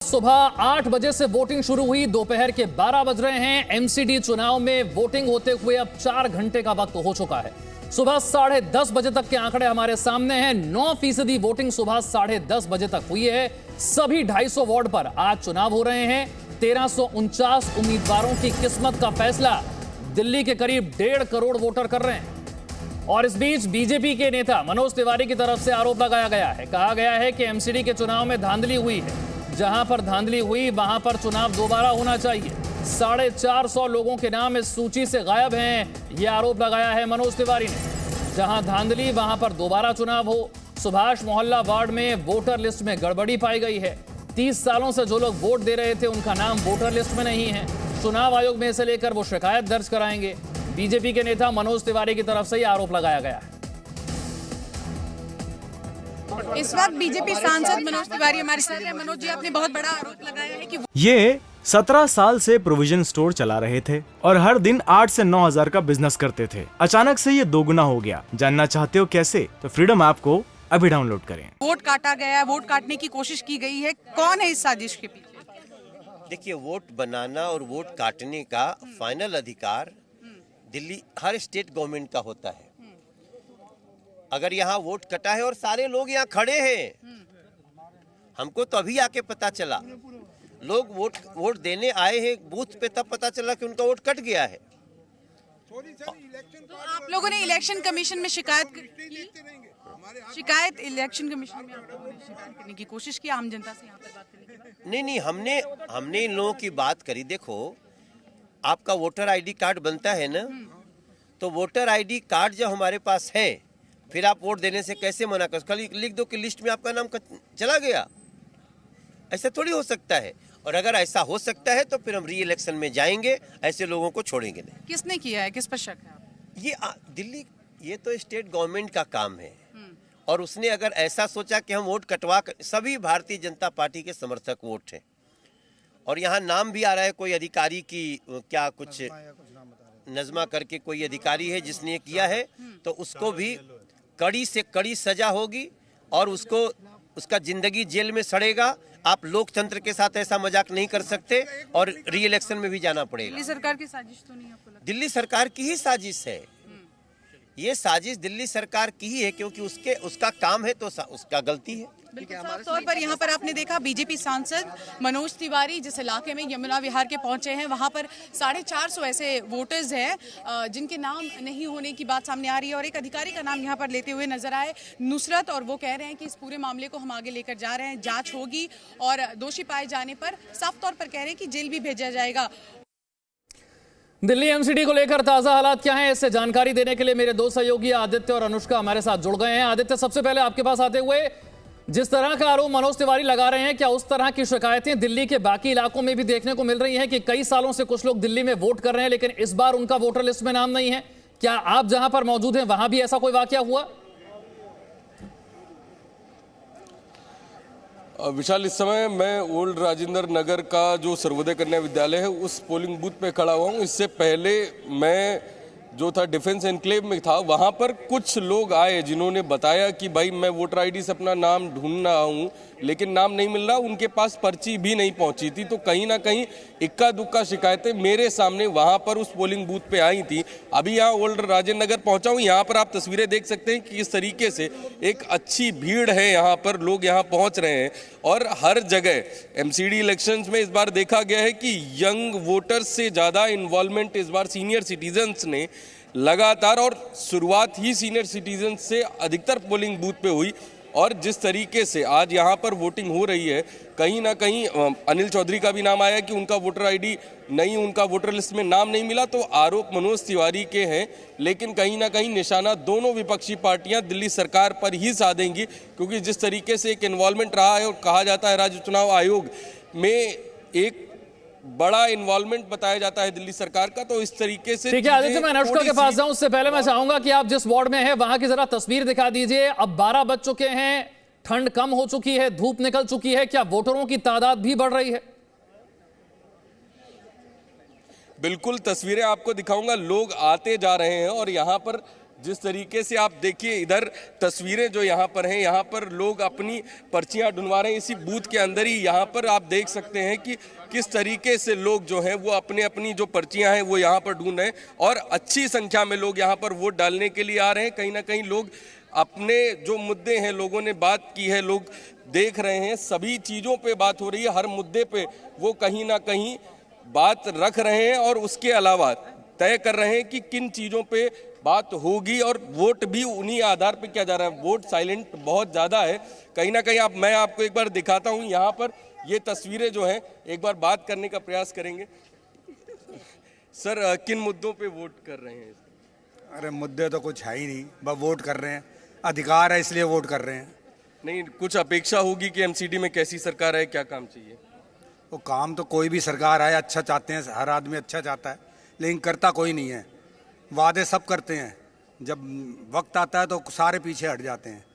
सुबह 8 बजे से वोटिंग शुरू हुई, दोपहर के 12 बज रहे हैं। एमसीडी चुनाव में वोटिंग होते हुए अब 4 घंटे का वक्त हो चुका है। सुबह 10:30 बजे तक के आंकड़े हमारे सामने हैं। 9% वोटिंग सुबह 10:30 बजे तक हुई है। सभी 250 वार्ड पर आज चुनाव हो रहे हैं। 1349 उम्मीदवारों की किस्मत का फैसला दिल्ली के करीब 1.5 करोड़ वोटर कर रहे हैं। और इस बीच बीजेपी के नेता मनोज तिवारी की तरफ से आरोप लगाया गया है। कहा गया है कि एमसीडी के चुनाव में धांधली हुई है। जहां पर धांधली हुई वहां पर चुनाव दोबारा होना चाहिए। 450 लोगों के नाम इस सूची से गायब हैं, यह आरोप लगाया है मनोज तिवारी ने। जहां धांधली वहां पर दोबारा चुनाव हो। सुभाष मोहल्ला वार्ड में वोटर लिस्ट में गड़बड़ी पाई गई है। 30 सालों से जो लोग वोट दे रहे थे उनका नाम वोटर लिस्ट में नहीं है। चुनाव आयोग में इसे लेकर वो शिकायत दर्ज कराएंगे। बीजेपी के नेता मनोज तिवारी की तरफ से यह आरोप लगाया गया है। इस वक्त बीजेपी सांसद मनोज तिवारी हमारे साथ हैं। मनोज जी, आपने बहुत बड़ा आरोप लगाया है कि ये 17 साल से प्रोविजन स्टोर चला रहे थे और हर दिन 8 से 9 हजार का बिजनेस करते थे। अचानक से ये दोगुना हो गया। जानना चाहते हो कैसे? तो फ्रीडम ऐप को अभी डाउनलोड करें। वोट काटा गया, वोट काटने की कोशिश की गई है, कौन है इस साजिश के पीछे? देखिए, वोट बनाना और वोट काटने का फाइनल अधिकार दिल्ली हर स्टेट गवर्नमेंट का होता है। अगर यहाँ वोट कटा है और सारे लोग यहाँ खड़े हैं, हमको तो अभी आके पता चला। लोग वोट देने आए हैं बूथ पे, तब पता चला कि उनका वोट कट गया है। तो आप लोगों ने इलेक्शन कमीशन में शिकायत इलेक्शन कमीशन में आप लोगों ने शिकायत करने की कोशिश की, आम जनता से यहाँ पर बात करने की? नहीं, हमने इन लोगों की बात करी। देखो, आपका वोटर आईडी कार्ड बनता है ना, तो वोटर आईडी कार्ड जब हमारे पास है, फिर आप वोट देने से कैसे मना कर? खाली लिख दो कि लिस्ट में आपका नाम चला गया। ऐसा थोड़ी हो सकता है। और अगर ऐसा हो सकता है तो फिर हम री इलेक्शन में जाएंगे, ऐसे लोगों को छोड़ेंगे नहीं। किसने किया है, किस पर शक है? दिल्ली, ये तो स्टेट गवर्नमेंट का काम है। और उसने अगर ऐसा सोचा कि हम वोट कटवा कर, सभी भारतीय जनता पार्टी के समर्थक वोट हैं। और यहाँ नाम भी आ रहा है कोई अधिकारी की, क्या कुछ नजमा करके कोई अधिकारी है जिसने किया है, तो उसको भी कड़ी से कड़ी सजा होगी और उसका जिंदगी जेल में सड़ेगा। आप लोकतंत्र के साथ ऐसा मजाक नहीं कर सकते और री इलेक्शन में भी जाना पड़ेगा। दिल्ली सरकार की साजिश तो नहीं आपको लगता? दिल्ली सरकार की ही साजिश है। ये साजिश दिल्ली सरकार की ही है, क्योंकि उसका काम है तो उसका गलती है। साफ तौर पर यहाँ पर आपने देखा बीजेपी सांसद मनोज तिवारी जिस इलाके में यमुना विहार के पहुंचे हैं, वहां पर 450 ऐसे वोटर्स हैं जिनके नाम नहीं होने की बात सामने आ रही है। और एक अधिकारी का नाम यहाँ पर लेते हुए नजर आए, नुसरत, और वो कह रहे हैं कि इस पूरे मामले को हम आगे लेकर जा रहे हैं, जांच होगी और दोषी पाए जाने पर साफ तौर पर कह रहे हैं कि जेल भी भेजा जाएगा। दिल्ली एमसीडी को लेकर ताजा हालात क्या हैं, इससे जानकारी देने के लिए मेरे दो सहयोगी आदित्य और अनुष्का हमारे साथ जुड़ गए हैं। आदित्य, सबसे पहले आपके पास आते हुए, जिस तरह का आरोप मनोज तिवारी लगा रहे हैं, क्या उस तरह की शिकायतें दिल्ली के बाकी इलाकों में भी देखने को मिल रही हैं कि कई सालों से कुछ लोग दिल्ली में वोट कर रहे हैं लेकिन इस बार उनका वोटर लिस्ट में नाम नहीं है? क्या आप जहां पर मौजूद हैं वहां भी ऐसा कोई वाकया हुआ? विशाल, इस समय मैं ओल्ड राजेंद्र नगर का जो सर्वोदय कन्या विद्यालय है उस पोलिंग बूथ पे खड़ा हुआ हूँ। इससे पहले मैं जो था डिफेंस एनक्लेव में था, वहाँ पर कुछ लोग आए जिन्होंने बताया कि भाई मैं वोटर आईडी से अपना नाम ढूंढ रहा हूँ लेकिन नाम नहीं मिल रहा। उनके पास पर्ची भी नहीं पहुँची थी। तो कहीं ना कहीं इक्का दुक्का शिकायतें मेरे सामने वहाँ पर उस पोलिंग बूथ पे आई थी। अभी यहाँ ओल्ड राजेंद्र नगर पहुँचा हूँ। यहाँ पर आप तस्वीरें देख सकते हैं कि इस तरीके से एक अच्छी भीड़ है, यहाँ पर लोग यहाँ पहुँच रहे हैं। और हर जगह एमसीडी इलेक्शंस में इस बार देखा गया है कि यंग वोटर्स से ज़्यादा इन्वॉल्वमेंट इस बार सीनियर सिटीजन्स ने लगातार, और शुरुआत ही सीनियर सिटीजन से अधिकतर पोलिंग बूथ पे हुई। और जिस तरीके से आज यहाँ पर वोटिंग हो रही है, कहीं ना कहीं अनिल चौधरी का भी नाम आया कि उनका वोटर आईडी नहीं, उनका वोटर लिस्ट में नाम नहीं मिला। तो आरोप मनोज तिवारी के हैं, लेकिन कहीं ना कहीं निशाना दोनों विपक्षी पार्टियां दिल्ली सरकार पर ही साधेंगी, क्योंकि जिस तरीके से एक इन्वॉल्वमेंट रहा है और कहा जाता है राज्य चुनाव आयोग में एक बड़ा इन्वॉल्वमेंट बताया जाता है दिल्ली सरकार का। तो इस तरीके से ठीक है आदित्य, मैं अनुष्का के पास जाऊं उससे पहले मैं चाहूंगा कि आप जिस वार्ड में हैं वहां की जरा तस्वीर दिखा दीजिए। अब 12 बज चुके हैं, ठंड कम हो चुकी है, धूप निकल चुकी है, क्या वोटरों की तादाद भी बढ़ रही है? बिल्कुल, तस्वीरें आपको दिखाऊंगा। लोग आते जा रहे हैं और यहाँ पर जिस तरीके से आप देखिए इधर तस्वीरें जो यहाँ पर हैं, यहाँ पर लोग अपनी पर्चियां ढूंढवा रहे हैं। इसी बूथ के अंदर ही यहाँ पर आप देख सकते हैं कि किस तरीके से लोग जो हैं वो अपनी जो पर्चियां हैं वो यहाँ पर ढूंढ रहे हैं और अच्छी संख्या में लोग यहाँ पर वोट डालने के लिए आ रहे हैं। कहीं ना कहीं लोग अपने जो मुद्दे हैं, लोगों ने बात की है, लोग देख रहे हैं, सभी चीज़ों पे बात हो रही है, हर मुद्दे पे वो कहीं ना कहीं बात रख रहे हैं और उसके अलावा तय कर रहे हैं कि किन चीज़ों पे बात होगी और वोट भी उन्हीं आधार पे किया जा रहा है। वोट साइलेंट बहुत ज़्यादा है कहीं ना कहीं। मैं आपको एक बार दिखाता हूँ यहाँ पर ये तस्वीरें जो हैं, एक बार बात करने का प्रयास करेंगे। सर, किन मुद्दों पे वोट कर रहे हैं? अरे मुद्दे तो कुछ है ही नहीं, बस वोट कर रहे हैं, अधिकार है इसलिए वोट कर रहे हैं। नहीं, कुछ अपेक्षा होगी कि एमसीडी में कैसी सरकार है, क्या काम चाहिए? वो काम तो कोई भी सरकार आए अच्छा चाहते हैं, हर आदमी अच्छा चाहता है, लेकिन करता कोई नहीं है। वादे सब करते हैं, जब वक्त आता है तो सारे पीछे हट जाते हैं।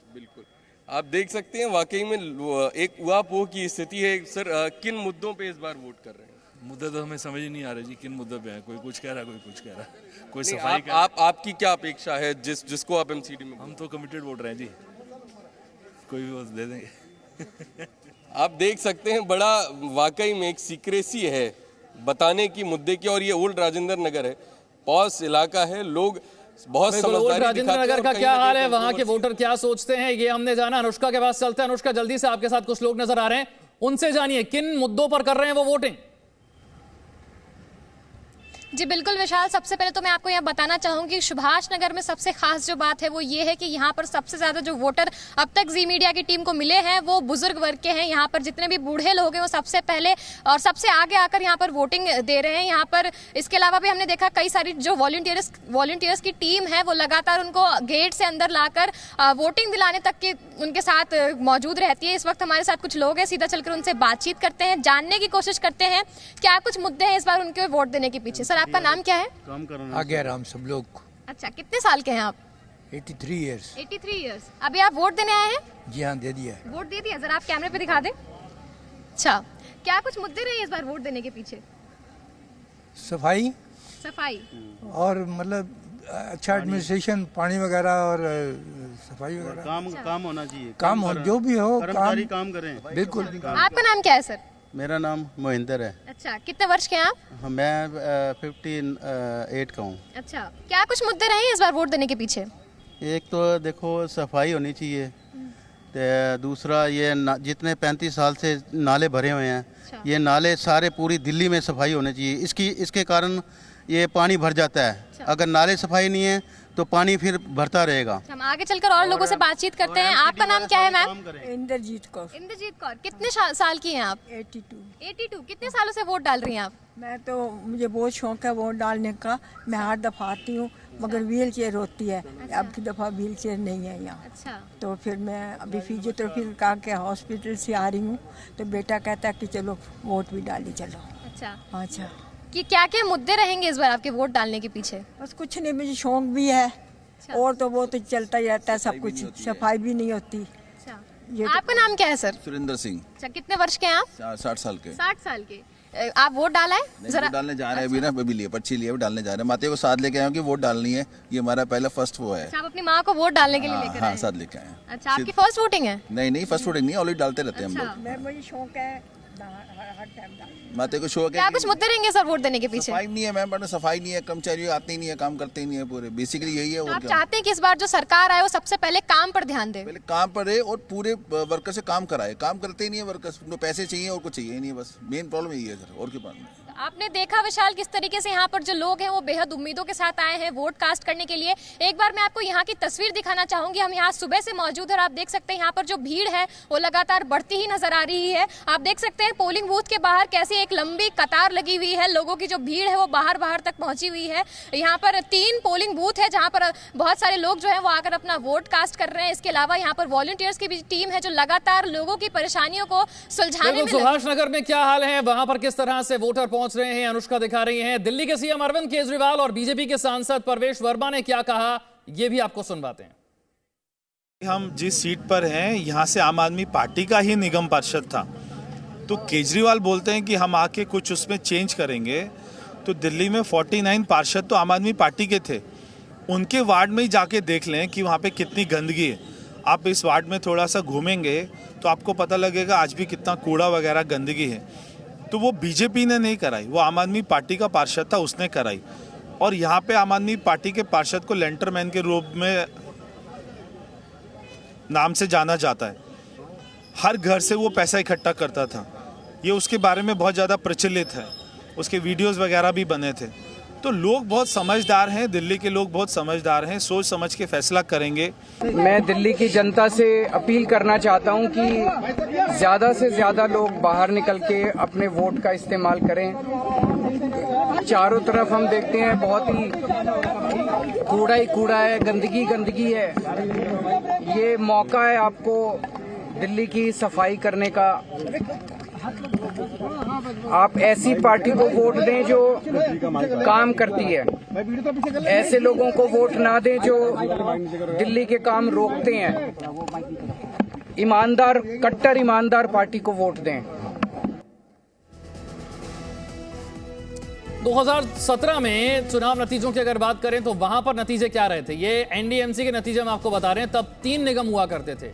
बिल्कुल, आप देख सकते हैं वाकई में एक उहापोह की स्थिति है। सर, किन मुद्दों पे इस बार वोट कर रहे हैं? मुद्दे तो हमें समझ ही नहीं आ रहे जी, किन मुद्दों पे है। कोई कुछ कह रहा है, कोई कुछ कह रहा है, कोई सफाई का। आपकी क्या अपेक्षा है जिसको आप एमसीडी में? हम तो कमिटेड वोट रहे हैं जी, कोई भी वोट दे देंगे। आप देख सकते हैं बड़ा वाकई में एक सीक्रेसी है बताने की मुद्दे की। और ये ओल्ड राजेंद्र नगर है, पॉस इलाका है, लोग बहुत समझदारी राजेंद्र नगर का क्या हाल है, वहां के वोटर क्या सोचते हैं, ये हमने जाना। अनुष्का के पास चलते हैं। अनुष्का, जल्दी से, आपके साथ कुछ लोग नजर आ रहे हैं, उनसे जानिए किन मुद्दों पर कर रहे हैं वो वोटिंग। जी बिल्कुल विशाल, सबसे पहले तो मैं आपको यहाँ बताना चाहूँगी सुभाष नगर में सबसे खास जो बात है वो ये है कि यहाँ पर सबसे ज़्यादा जो वोटर अब तक जी मीडिया की टीम को मिले हैं वो बुजुर्ग वर्ग के हैं। यहाँ पर जितने भी बूढ़े लोग हैं वो सबसे पहले और सबसे आगे आकर यहाँ पर वोटिंग दे रहे हैं। यहाँ पर इसके अलावा भी हमने देखा कई सारी जो वॉलंटियर्स की टीम है वो लगातार उनको गेट से अंदर लाकर वोटिंग दिलाने तक की उनके साथ मौजूद रहती है। इस वक्त हमारे साथ कुछ लोग हैं, सीधा चलकर उनसे बातचीत करते हैं, जानने की कोशिश करते हैं क्या कुछ मुद्दे हैं इस बार उनके वोट देने के पीछे। सर, आपका नाम क्या है? आगे राम सब लोग। अच्छा, कितने साल के हैं आप? 83 इयर्स। 83 इयर्स। अभी आप वोट देने आए हैं? जी हाँ, दे दिया। वोट दे दिया? जरा आप कैमरे पे दिखा दें। अच्छा, क्या कुछ मुद्दे रहे इस बार वोट देने के पीछे? सफाई और मतलब अच्छा एडमिनिस्ट्रेशन, पानी वगैरह और सफाई वगैरह। काम होना चाहिए, काम हो जो भी हो, काम करें। बिल्कुल। आपका नाम क्या है सर? मेरा नाम मोहिंदर है। अच्छा, कितने वर्ष के हैं आप? मैं 58 का हूँ। अच्छा, क्या कुछ मुद्दे रहे इस बार वोट देने के पीछे? एक तो देखो सफाई होनी चाहिए, दूसरा ये जितने 35 साल से नाले भरे हुए हैं, ये नाले सारे पूरी दिल्ली में सफाई होनी चाहिए। इसके कारण ये पानी भर जाता है। अगर नाले सफाई नहीं है तो पानी फिर भरता रहेगा। हम आगे चलकर और लोगों से बातचीत करते हैं। आपका नाम क्या है मैम? इंद्रजीत कौर। इंद्रजीत कौर, कितने साल की हैं आप? 82। कितने सालों से वोट डाल रही हैं आप? मैं तो मुझे बहुत शौक है वोट डालने का। मैं हर दफा आती हूँ मगर व्हील चेयर होती है। अब की दफा व्हील चेयर नहीं है यहाँ। अच्छा। तो फिर मैं अभी फिजियोथेरेपी का के हॉस्पिटल से आ रही हूँ तो बेटा कहता है कि चलो वोट भी डाली चलो। अच्छा, कि क्या क्या मुद्दे रहेंगे इस बार आपके वोट डालने के पीछे? बस कुछ नहीं, मुझे शौक भी है और तो वो तो चलता ही रहता है सब कुछ। सफाई भी नहीं होती। आपका नाम क्या है सर? सुरेंद्र सिंह। अच्छा, कितने वर्ष के हैं आप? 60 साल के। 60 साल के। आप वोट डाला है? जरा डालने जा रहे हैं अभी ना, अभी लिए पर्ची लिए डालने जा रहे हैं। माते को साथ लेके आए कि वोट डालनी है, ये हमारा पहला फर्स्ट वो है। आप अपनी माँ को वोट डालने के लिए लेकर आए? हाँ, साथ लेके आए। अच्छा, आपकी फर्स्ट वोटिंग है? नहीं, फर्स्ट वोटिंग नहीं, ऑलरेडी डालते रहते हैं हम लोग। मुझे शौक है माते को शौक है। क्या कुछ मुद्दे रहेंगे सर वोट देने के पीछे? सफाई नहीं है मैम, बट सफाई नहीं है, कर्मचारी आते ही नहीं है, काम करते ही नहीं है पूरे, बेसिकली यही है। तो आप चाहते हैं कि इस बार जो सरकार आए वो सबसे पहले काम पर ध्यान दे? पहले काम पर रहे और पूरे वर्कर से काम कराए। काम करते ही नहीं है वर्कर्स, उनको पैसे चाहिए और कुछ चाहिए ही नहीं, बस मेन प्रॉब्लम यही है सर, और क्या बात नहीं। आपने देखा विशाल किस तरीके से यहाँ पर जो लोग हैं वो बेहद उम्मीदों के साथ आए हैं वोट कास्ट करने के लिए। एक बार मैं आपको यहाँ की तस्वीर दिखाना चाहूंगी। हम यहाँ सुबह से मौजूद हैं और आप देख सकते हैं यहाँ पर जो भीड़ है वो लगातार बढ़ती ही नजर आ रही है। आप देख सकते हैं पोलिंग बूथ के बाहर कैसी एक लंबी कतार लगी हुई है, लोगों की जो भीड़ है वो बाहर तक पहुंची हुई है। यहाँ पर 3 पोलिंग बूथ है जहाँ पर बहुत सारे लोग जो है वो आकर अपना वोट कास्ट कर रहे हैं। इसके अलावा यहाँ पर वॉलंटियर्स की भी टीम है जो लगातार लोगों की परेशानियों को सुलझाने में। सुभाष नगर में क्या हाल है, वहां पर किस तरह से वोटर पहुंच रहे हैं, अनुष्का दिखा रही हैं। दिल्ली के सीएम अरविंद केजरीवाल और बीजेपी के सांसद परवेश वर्मा ने क्या कहा, ये भी आपको सुनवाते हैं। हम जिस सीट पर हैं यहाँ से आम आदमी पार्टी का ही निगम पार्षद था, तो केजरीवाल बोलते हैं कि हम आके कुछ उसमें चेंज करेंगे। तो दिल्ली में 49 पार्षद तो आम आदमी पार्टी के थे, उनके वार्ड में ही जाके देख लें कि वहाँ पे कितनी गंदगी है। आप इस वार्ड में थोड़ा सा घूमेंगे तो आपको पता लगेगा आज भी कितना कूड़ा वगैरह गंदगी है। तो वो बीजेपी ने नहीं कराई, वो आम आदमी पार्टी का पार्षद था, उसने कराई। और यहाँ पे आम आदमी पार्टी के पार्षद को लेंटरमैन के रूप में नाम से जाना जाता है। हर घर से वो पैसा इकट्ठा करता था, ये उसके बारे में बहुत ज़्यादा प्रचलित है, उसके वीडियोस वगैरह भी बने थे। तो लोग बहुत समझदार हैं, दिल्ली के लोग बहुत समझदार हैं, सोच समझ के फैसला करेंगे। मैं दिल्ली की जनता से अपील करना चाहता हूं कि ज़्यादा से ज़्यादा लोग बाहर निकल के अपने वोट का इस्तेमाल करें। चारों तरफ हम देखते हैं बहुत ही कूड़ा है, गंदगी है। ये मौका है आपको दिल्ली की सफाई करने का। आप ऐसी पार्टी को वोट दें जो काम करती है, ऐसे लोगों को वोट ना दें जो दिल्ली के काम रोकते हैं। ईमानदार, कट्टर ईमानदार पार्टी को वोट दें। 2017 में चुनाव नतीजों की अगर बात करें तो वहां पर नतीजे क्या रहे थे, ये एनडीएमसी के नतीजे हम आपको बता रहे हैं। तब 3 निगम हुआ करते थे,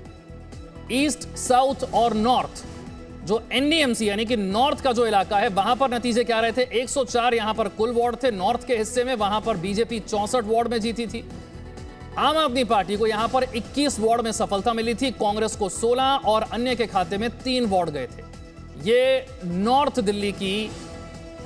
ईस्ट, साउथ और नॉर्थ। जो एनडीएमसी यानी कि नॉर्थ का जो इलाका है, वहां पर नतीजे क्या रहे थे, 104 यहां पर कुल वार्ड थे नॉर्थ के हिस्से में। वहां पर बीजेपी 64 वार्ड में जीती थी। आम आदमी पार्टी को यहां पर 21 वार्ड में सफलता मिली थी, कांग्रेस को 16 और अन्य के खाते में 3 वार्ड गए थे। ये नॉर्थ दिल्ली की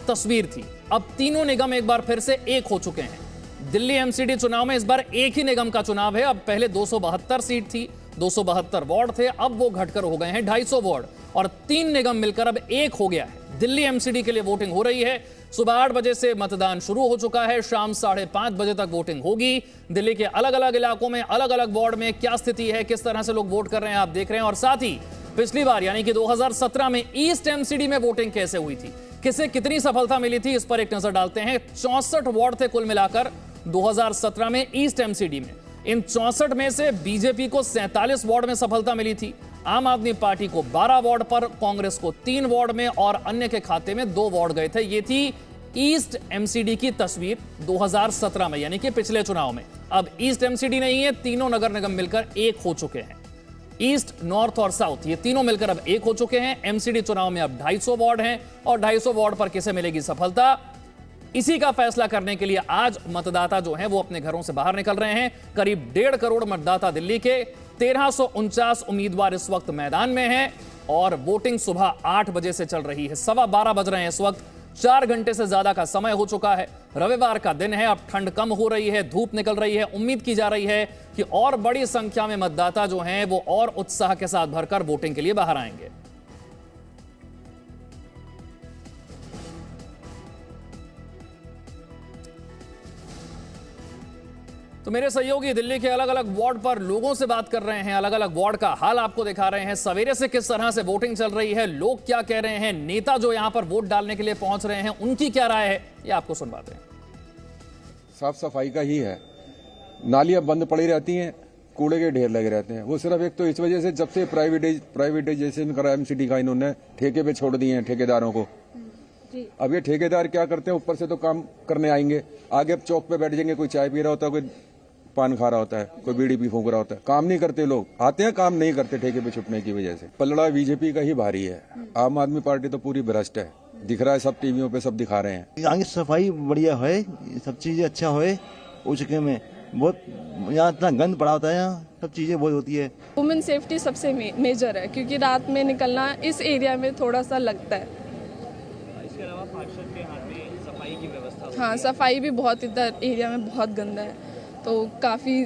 तस्वीर थी। अब तीनों निगम एक बार फिर से एक हो चुके हैं। दिल्ली एमसीडी चुनाव में इस बार एक ही निगम का चुनाव है। अब पहले 272 सीट थी, 272 वार्ड थे, अब वो घटकर हो गए हैं 250 वार्ड और 3 निगम मिलकर अब एक हो गया है। दिल्ली एमसीडी के लिए वोटिंग हो रही है। सुबह 8 बजे से मतदान शुरू हो चुका है, शाम 5:30 बजे तक वोटिंग होगी। दिल्ली के अलग अलग इलाकों में, अलग अलग वार्ड में क्या स्थिति है, किस तरह से लोग वोट कर रहे हैं, आप देख रहे हैं। और साथ ही पिछली बार यानी कि 2017 में ईस्ट एमसीडी में वोटिंग कैसे हुई थी, किसे कितनी सफलता मिली थी, इस पर एक नजर डालते हैं। 64 वार्ड थे कुल मिलाकर 2017 में ईस्ट एमसीडी में। इन 64 में से बीजेपी को 47 वार्ड में सफलता मिली थी, आम आदमी पार्टी को 12 वार्ड पर, कांग्रेस को 3 वार्ड में और अन्य के खाते में 2 वार्ड गए थे। ये थी ईस्ट एमसीडी की तस्वीर 2017 में यानी कि पिछले चुनाव में। अब ईस्ट एमसीडी नहीं है, तीनों नगर निगम मिलकर एक हो चुके हैं। ईस्ट, नॉर्थ और साउथ ये तीनों मिलकर अब एक हो चुके हैं। एमसीडी चुनाव में अब 250 वार्ड हैं और 250 वार्ड पर किसे मिलेगी सफलता, इसी का फैसला करने के लिए आज मतदाता जो हैं वो अपने घरों से बाहर निकल रहे हैं। करीब 1.5 करोड़ मतदाता दिल्ली के, 1349 उम्मीदवार इस वक्त मैदान में हैं और वोटिंग सुबह 8 बजे से चल रही है। 12:15 बज रहे हैं इस वक्त। 4 घंटे से ज्यादा का समय हो चुका है। रविवार का दिन है, अब ठंड कम हो रही है, धूप निकल रही है। उम्मीद की जा रही है कि और बड़ी संख्या में मतदाता जो हैं वो और उत्साह के साथ भरकर वोटिंग के लिए बाहर आएंगे। तो मेरे सहयोगी दिल्ली के अलग अलग वार्ड पर लोगों से बात कर रहे हैं, अलग अलग वार्ड का हाल आपको दिखा रहे हैं। सवेरे से किस तरह से वोटिंग चल रही है, लोग क्या कह रहे हैं, नेता जो यहां पर वोट डालने के लिए पहुंच रहे हैं उनकी क्या राय है, ये आपको सुनवाते हैं। साफ सफाई का ही है, नालियां बंद पड़ी रहती हैं, कूड़े के ढेर लगे रहते हैं। वो सिर्फ एक तो इस वजह से जब से प्राइवेटाइजेशन करा एमसीडी का, इन्होंने ठेके पे छोड़ दिए हैं ठेकेदारों को। अब ये ठेकेदार क्या करते हैं, ऊपर से तो काम करने आएंगे, आगे अब चौक पे बैठ जाएंगे, कोई चाय पी रहा होता है, कोई पान खा रहा होता है, कोई बीड़ी भी फूंक रहा होता है। काम नहीं करते लोग, आते हैं काम नहीं करते ठेके पे छुटने की वजह से। पलड़ा बीजेपी का ही भारी है, आम आदमी पार्टी तो पूरी भ्रष्ट है, दिख रहा है, सब टीवियों पे सब दिखा रहे हैं। यहाँ की सफाई बढ़िया है, सब चीजें अच्छा है। उचके में बहुत यहाँ इतना गंद पड़ा होता है, यहाँ सब चीजें बहुत होती है। वुमेन सेफ्टी सबसे मेजर है, क्योंकि रात में निकलना इस एरिया में थोड़ा सा लगता है। इसके अलावा पार्षद के हाथ में सफाई की व्यवस्था, हाँ सफाई भी बहुत इधर एरिया में बहुत गंदा है, तो काफ़ी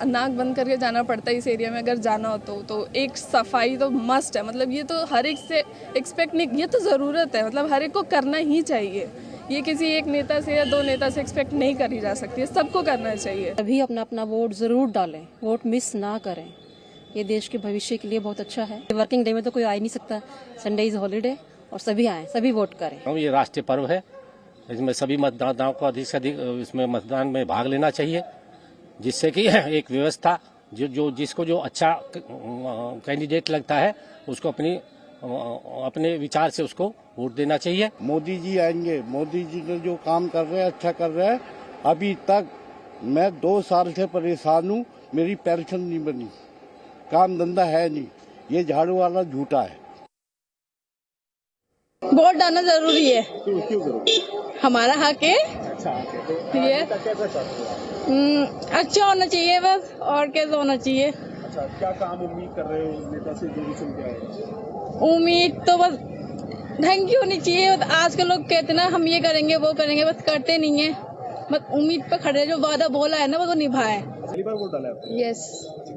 नाक बंद करके जाना पड़ता है इस एरिया में अगर जाना हो तो एक सफाई तो मस्ट है। मतलब ये तो हर एक से एक्सपेक्ट नहीं, ये तो ज़रूरत है, मतलब हर एक को करना ही चाहिए। ये किसी एक नेता से या 2 नेता से एक्सपेक्ट नहीं करी जा सकती है, सबको करना चाहिए। अभी अपना अपना वोट ज़रूर डालें, वोट मिस ना करें, ये देश के भविष्य के लिए बहुत अच्छा है। वर्किंग डे में तो कोई आ ही नहीं सकता, संडे इज़ हॉलीडे और सभी आए, सभी वोट करें। ये राष्ट्रीय पर्व है, इसमें सभी मतदाताओं को अधिक से अधिक इसमें मतदान में भाग लेना चाहिए, जिससे कि एक व्यवस्था जिसको जो अच्छा कैंडिडेट लगता है उसको अपने विचार से उसको वोट देना चाहिए। मोदी जी आएंगे, मोदी जी जो काम कर रहे हैं अच्छा कर रहे हैं। अभी तक मैं 2 साल से परेशान हूँ, मेरी पेंशन नहीं बनी, काम धंधा है नहीं, ये झाड़ू वाला झूठा है। वोट डालना जरूरी है, हमारा हक है। ये अच्छा होना चाहिए बस, और कैसा होना चाहिए। क्या काम उम्मीद कर रहे हो नेता से जो भी चुन के आए? उम्मीद तो बस ढंग की होनी चाहिए। आज के लोग कहते ना हम ये करेंगे वो करेंगे, बस करते नहीं है। बस उम्मीद पे खड़े, जो वादा बोला है ना वो तो निभाए। पहली बार वोट डाला है? यस।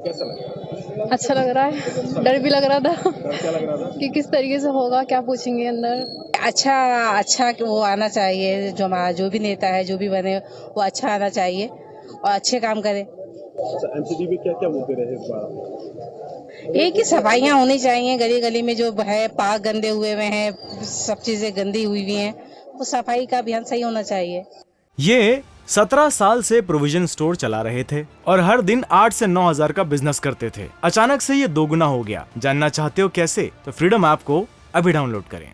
कैसा लगा? अच्छा लग रहा है, डर भी लग रहा था। क्या लग रहा था कि किस तरीके से होगा, क्या पूछेंगे अंदर। अच्छा वो आना चाहिए, जो हमारा जो भी नेता है जो भी बने वो अच्छा आना चाहिए और अच्छे काम करे। एमसीडी में क्या क्या मुद्दे रहे इस बार? एक ही सफाइयाँ होनी चाहिए, गली गली में जो है पार्क गंदे हुए हैं, सब चीजें गंदी हुई हुई हैं, वो सफाई का अभियान सही होना चाहिए। ये 17 साल से प्रोविजन स्टोर चला रहे थे और हर दिन 8 से 9 हजार का बिजनेस करते थे। अचानक से ये दोगुना हो गया। जानना चाहते हो कैसे? तो फ्रीडम ऐप को अभी डाउनलोड करें।